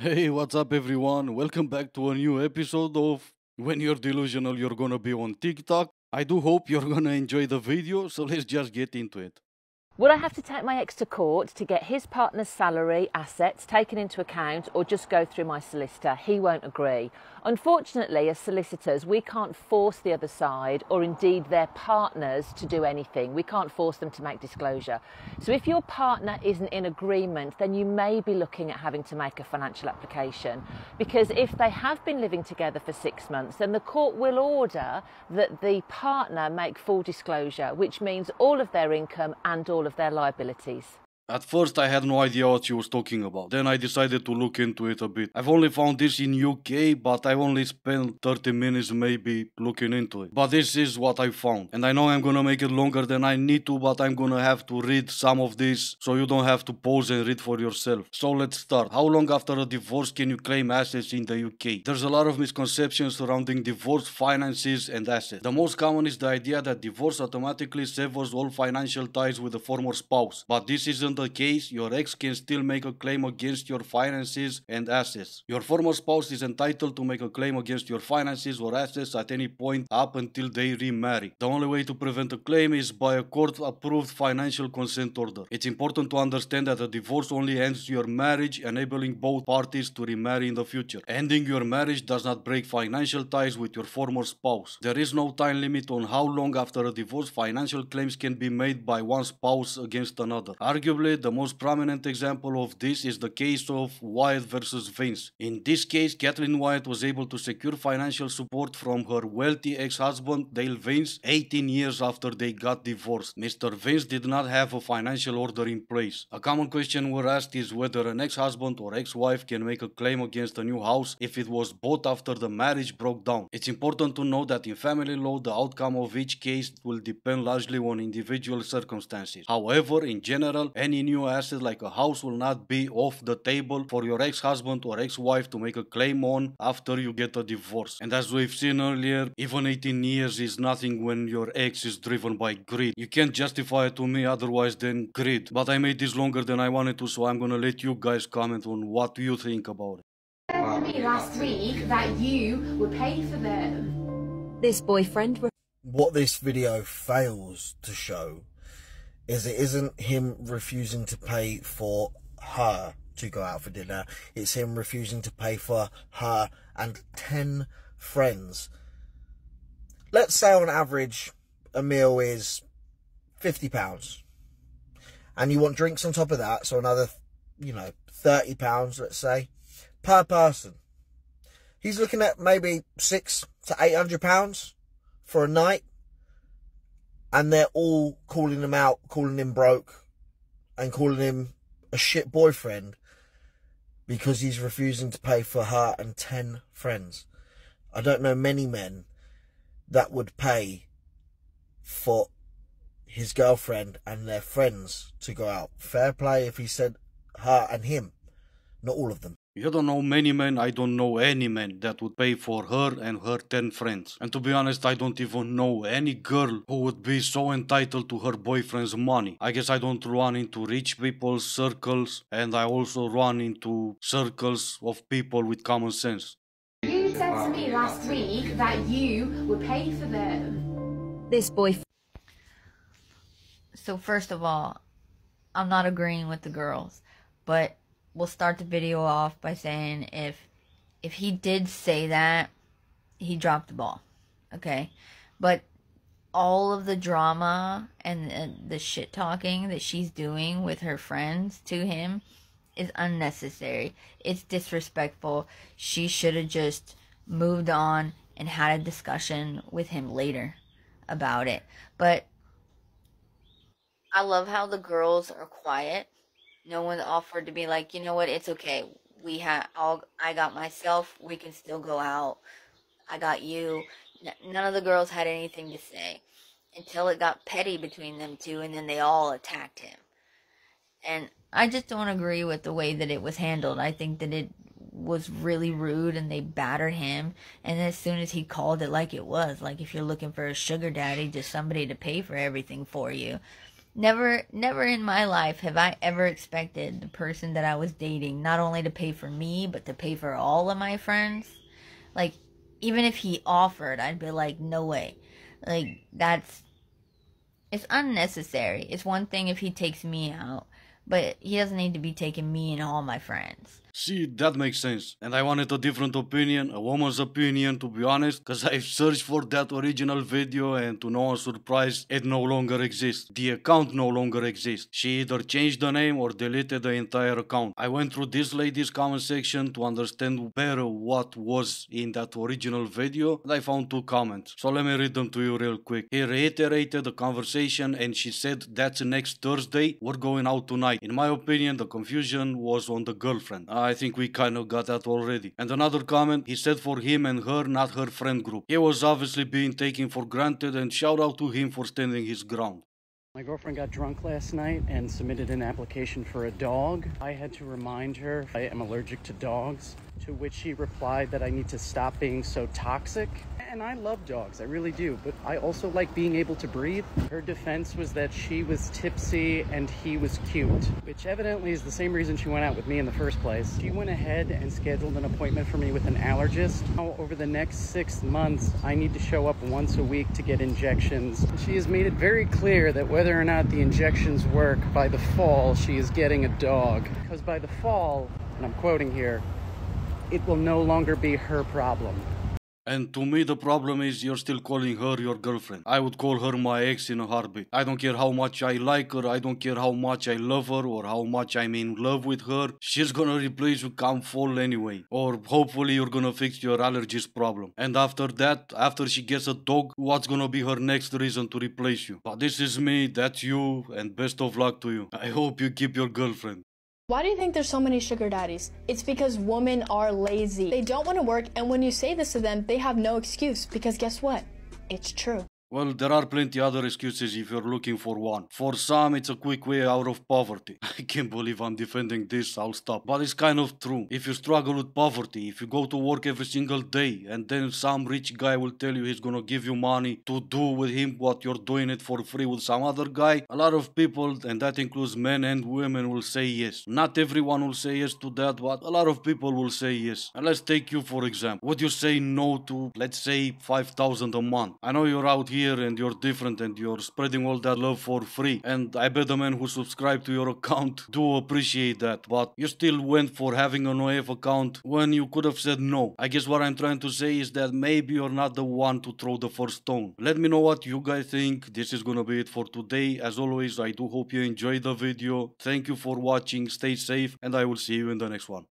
Hey, what's up, everyone? Welcome back to a new episode of When You're Delusional, You're Gonna Be on TikTok. I do hope you're gonna enjoy the video, so let's just get into it. Would I have to take my ex to court to get his partner's salary, assets taken into account, or just go through my solicitor? He won't agree. Unfortunately, as solicitors, we can't force the other side, or indeed their partners, to do anything. We can't force them to make disclosure. So if your partner isn't in agreement, then you may be looking at having to make a financial application. Because if they have been living together for 6 months, then the court will order that the partner make full disclosure, which means all of their income and all of their liabilities. At first, I had no idea what she was talking about. Then I decided to look into it a bit. I've only found this in UK, but I only spent 30 minutes maybe looking into it. But this is what I found. And I know I'm gonna make it longer than I need to, but I'm gonna have to read some of this so you don't have to pause and read for yourself. So let's start. How long after a divorce can you claim assets in the UK? There's a lot of misconceptions surrounding divorce, finances, and assets. The most common is the idea that divorce automatically severs all financial ties with the former spouse. But this isn't the case. Your ex can still make a claim against your finances and assets. Your former spouse is entitled to make a claim against your finances or assets at any point up until they remarry. The only way to prevent a claim is by a court-approved financial consent order. It's important to understand that a divorce only ends your marriage, enabling both parties to remarry in the future. Ending your marriage does not break financial ties with your former spouse. There is no time limit on how long after a divorce financial claims can be made by one spouse against another. Arguably, the most prominent example of this is the case of Wyatt versus Vince. In this case, Kathleen Wyatt was able to secure financial support from her wealthy ex-husband Dale Vince 18 years after they got divorced. Mr. Vince did not have a financial order in place. A common question we're asked is whether an ex-husband or ex-wife can make a claim against a new house if it was bought after the marriage broke down. It's important to know that in family law, the outcome of each case will depend largely on individual circumstances. However, in general, any new asset like a house will not be off the table for your ex-husband or ex-wife to make a claim on after you get a divorce. And as we've seen earlier, even 18 years is nothing when your ex is driven by greed. You can't justify it to me otherwise than greed. But I made this longer than I wanted to, so I'm gonna let you guys comment on what you think about it. Told me last week that you would pay for them. This boyfriend. What this video fails to show is it isn't him refusing to pay for her to go out for dinner. It's him refusing to pay for her and 10 friends. Let's say on average a meal is £50 and you want drinks on top of that, so another, £30, let's say, per person. He's looking at maybe £600 to £800 for a night. And they're all calling him out, calling him broke, and calling him a shit boyfriend because he's refusing to pay for her and 10 friends. I don't know many men that would pay for his girlfriend and their friends to go out. Fair play if he said her and him, not all of them. You don't know many men, I don't know any man that would pay for her and her 10 friends. And to be honest, I don't even know any girl who would be so entitled to her boyfriend's money. I guess I don't run into rich people's circles, and I also run into circles of people with common sense. You said to me last week that you would pay for them. This boyfriend. So first of all, I'm not agreeing with the girls, but we'll start the video off by saying if he did say that, he dropped the ball, okay? But all of the drama and the shit talking that she's doing with her friends to him is unnecessary. It's disrespectful. She should have just moved on and had a discussion with him later about it. But I love how the girls are quiet. No one offered to be like, you know what, it's okay. I got myself, we can still go out. I got you. None of the girls had anything to say until it got petty between them two, and then they all attacked him. And I just don't agree with the way that it was handled. I think that it was really rude and they battered him. And as soon as he called it like it was, like if you're looking for a sugar daddy, just somebody to pay for everything for you, Never in my life have I ever expected the person that I was dating not only to pay for me, but to pay for all of my friends. Like, even if he offered, I'd be like, no way. Like, it's unnecessary. It's one thing if he takes me out, but he doesn't need to be taking me and all my friends. See, that makes sense. And I wanted a different opinion, a woman's opinion, to be honest, because I searched for that original video and to no one's surprise, it no longer exists. The account no longer exists. She either changed the name or deleted the entire account. I went through this lady's comment section to understand better what was in that original video, and I found 2 comments. So let me read them to you real quick. He reiterated the conversation and she said, that's next Thursday, we're going out tonight. In my opinion, the confusion was on the girlfriend. I think we kind of got that already. And another comment, he said for him and her, not her friend group. He was obviously being taken for granted, and shout out to him for standing his ground. My girlfriend got drunk last night and submitted an application for a dog. I had to remind her I am allergic to dogs, to which she replied that I need to stop being so toxic. And I love dogs, I really do, but I also like being able to breathe. Her defense was that she was tipsy and he was cute, which evidently is the same reason she went out with me in the first place. She went ahead and scheduled an appointment for me with an allergist. Now, over the next 6 months, I need to show up once a week to get injections. She has made it very clear that whether or not the injections work, by the fall, she is getting a dog. Because by the fall, and I'm quoting here, it will no longer be her problem. And to me, the problem is you're still calling her your girlfriend. I would call her my ex in a heartbeat. I don't care how much I like her, I don't care how much I love her or how much I'm in love with her. She's gonna replace you come fall anyway. Or hopefully you're gonna fix your allergies problem. And after that, after she gets a dog, what's gonna be her next reason to replace you? But this is me, that's you, and best of luck to you. I hope you keep your girlfriend. Why do you think there's so many sugar daddies? It's because women are lazy. They don't want to work, and when you say this to them, they have no excuse, because guess what? It's true. Well, there are plenty other excuses if you're looking for one. For some, it's a quick way out of poverty. I can't believe I'm defending this, I'll stop. But it's kind of true. If you struggle with poverty, if you go to work every single day, and then some rich guy will tell you he's gonna give you money to do with him what you're doing it for free with some other guy, a lot of people, and that includes men and women, will say yes. Not everyone will say yes to that, but a lot of people will say yes. And let's take you for example. Would you say no to, let's say, 5,000 a month? I know you're out here and you're different and you're spreading all that love for free, and I bet the men who subscribe to your account do appreciate that, but you still went for having an OF account when you could have said no. I guess what I'm trying to say is that maybe you're not the one to throw the first stone. Let me know what you guys think. This is gonna be it for today. As always, I do hope you enjoyed the video. Thank you for watching, stay safe, and I will see you in the next one.